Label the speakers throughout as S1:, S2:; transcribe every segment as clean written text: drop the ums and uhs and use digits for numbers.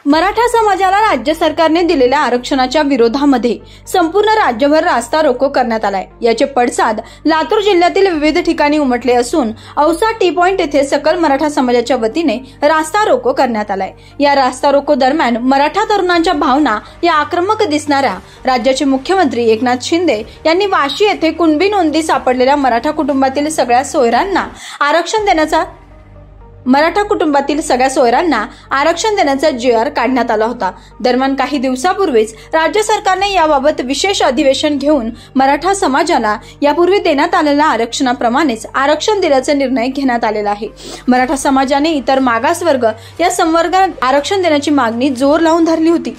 S1: मराठा समाजाला राज्य सरकारने दिलेल्या आरक्षणाच्या विरोधामध्ये संपूर्ण राज्यभर रास्ता रोको करण्यात आलाय। याचे पडसाद लातूर जिल्ह्यातील विविध ठिकाणी उमटले असून औसा टी पॉइंट येथे सकल मराठा समाजाच्या वतीने रास्ता रोको करण्यात आलाय। या रास्ता रोको दरम्यान मराठा तरुणांच्या भावना या आक्रमक दिसणाऱ्या राज्याचे मुख्यमंत्री एकनाथ शिंदे यांनी वाशी येथे कुणबी नोंदी सापडलेल्या मराठा कुटुंबातील सगळ्या सोयऱ्यांना आरक्षण देण्याचा GR काढण्यात आला होता। दरम्यान काही दिवसापूर्वीच राज्य सरकारने याबाबत विशेष अधिवेशन घेऊन मराठा समाजाला यापूर्वी देण्यात आलेल्या आरक्षणाप्रमाणेच आरक्षण दिल्याचा निर्णय घेण्यात आलेला आहे। मराठा समाजाने इतर मागासवर्ग या संवर्गात आरक्षण देण्याची मागणी जोर लावून धरली होती,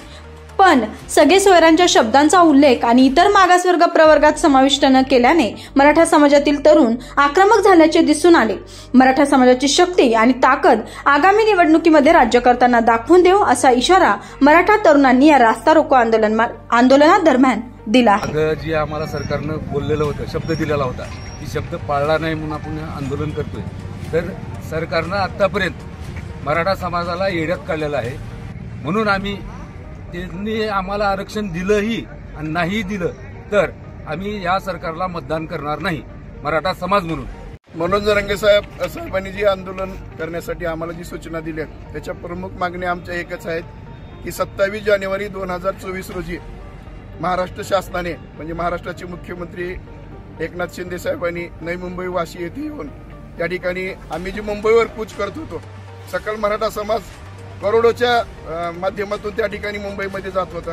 S1: पण सगळे सोयऱ्यांच्या शब्दांचा उल्लेख आणि इतर मागासवर्ग प्रवर्गात समाविष्ट न केल्याने मराठा समाजातील तरुण आक्रमक झाल्याचे दिसून आले। मराठा समाजाची शक्ती आणि ताकद आगामी निवडणुकीमध्ये राज्यकर्त्यांना दाखवून देऊ असा इशारा मराठा तरुणांनी या रास्ता रोको आंदोलनादरम्यान दिला आहे।
S2: जी आम्हाला सरकारनं बोललेलं होतं, शब्द दिलेला होता, ती शब्द पाळला नाही म्हणून आपण आंदोलन करतोय। तर सरकारनं आतापर्यंत मराठा समाजाला येड्यात काढलेलं आहे, म्हणून आम्ही त्यांनी आम्हाला आरक्षण दिलंही आणि नाही दिलं तर आम्ही या सरकारला मतदान करणार नाही, मराठा समाज म्हणून।
S3: मनोज जरांगे साहेबांनी जी आंदोलन करण्यासाठी आम्हाला जी सूचना दिल्या त्याच्या प्रमुख मागण्या आमच्या एकच आहेत की 27 जानेवारी 2024 रोजी महाराष्ट्र शासनाने म्हणजे महाराष्ट्राचे मुख्यमंत्री एकनाथ शिंदे साहेबांनी नवी मुंबई वाशी येथे येऊन त्या ठिकाणी आम्ही जी मुंबईवर कूच करत होतो, सकल मराठा समाज करोडोच्या माध्यमातून त्या ठिकाणी मुंबईमध्ये जात होता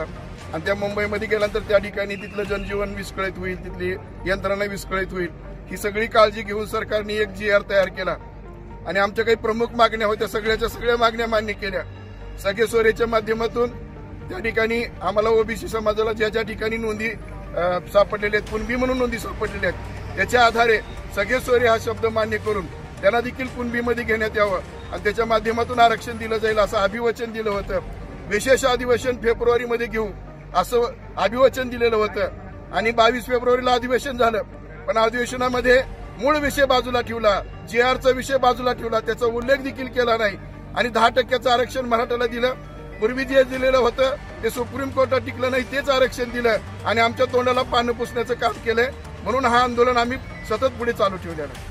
S3: आणि त्या मुंबईमध्ये गेल्यानंतर त्या ठिकाणी तिथलं जनजीवन विस्कळीत होईल, तिथली यंत्रणा विस्कळीत होईल, ही सगळी काळजी घेऊन सरकारने एक GR तयार केला आणि आमच्या काही प्रमुख मागण्या होत्या, सगळ्या मागण्या मान्य केल्या। सगळे सोयऱ्याच्या माध्यमातून त्या ठिकाणी आम्हाला ओबीसी समाजाला ज्या ठिकाणी नोंदी सापडलेल्या आहेत, कुणबी म्हणून नोंदी सापडलेल्या आहेत, त्याच्या आधारे सगळे सोयरे हा शब्द मान्य करून त्यांना देखील कुणबीमध्ये घेण्यात यावं आणि त्याच्या माध्यमातून आरक्षण दिलं जाईल असं अभिवचन दिलं होतं। विशेष अधिवेशन फेब्रुवारीमध्ये घेऊ असं अभिवचन दिलेलं होतं आणि 22 फेब्रुवारीला अधिवेशन झालं, पण अधिवेशनामध्ये मूळ विषय बाजूला ठेवला, GRचा विषय बाजूला ठेवला, त्याचा उल्लेख देखील केला नाही आणि 10% आरक्षण मराठाला दिलं। पूर्वी जे दिलेलं होतं ते सुप्रीम कोर्टात टिकलं नाही, तेच आरक्षण दिलं आणि आमच्या तोंडाला पानं पुसण्याचं काम केलंय। म्हणून हा आंदोलन आम्ही सतत पुढे चालू ठेवलेलं आहे।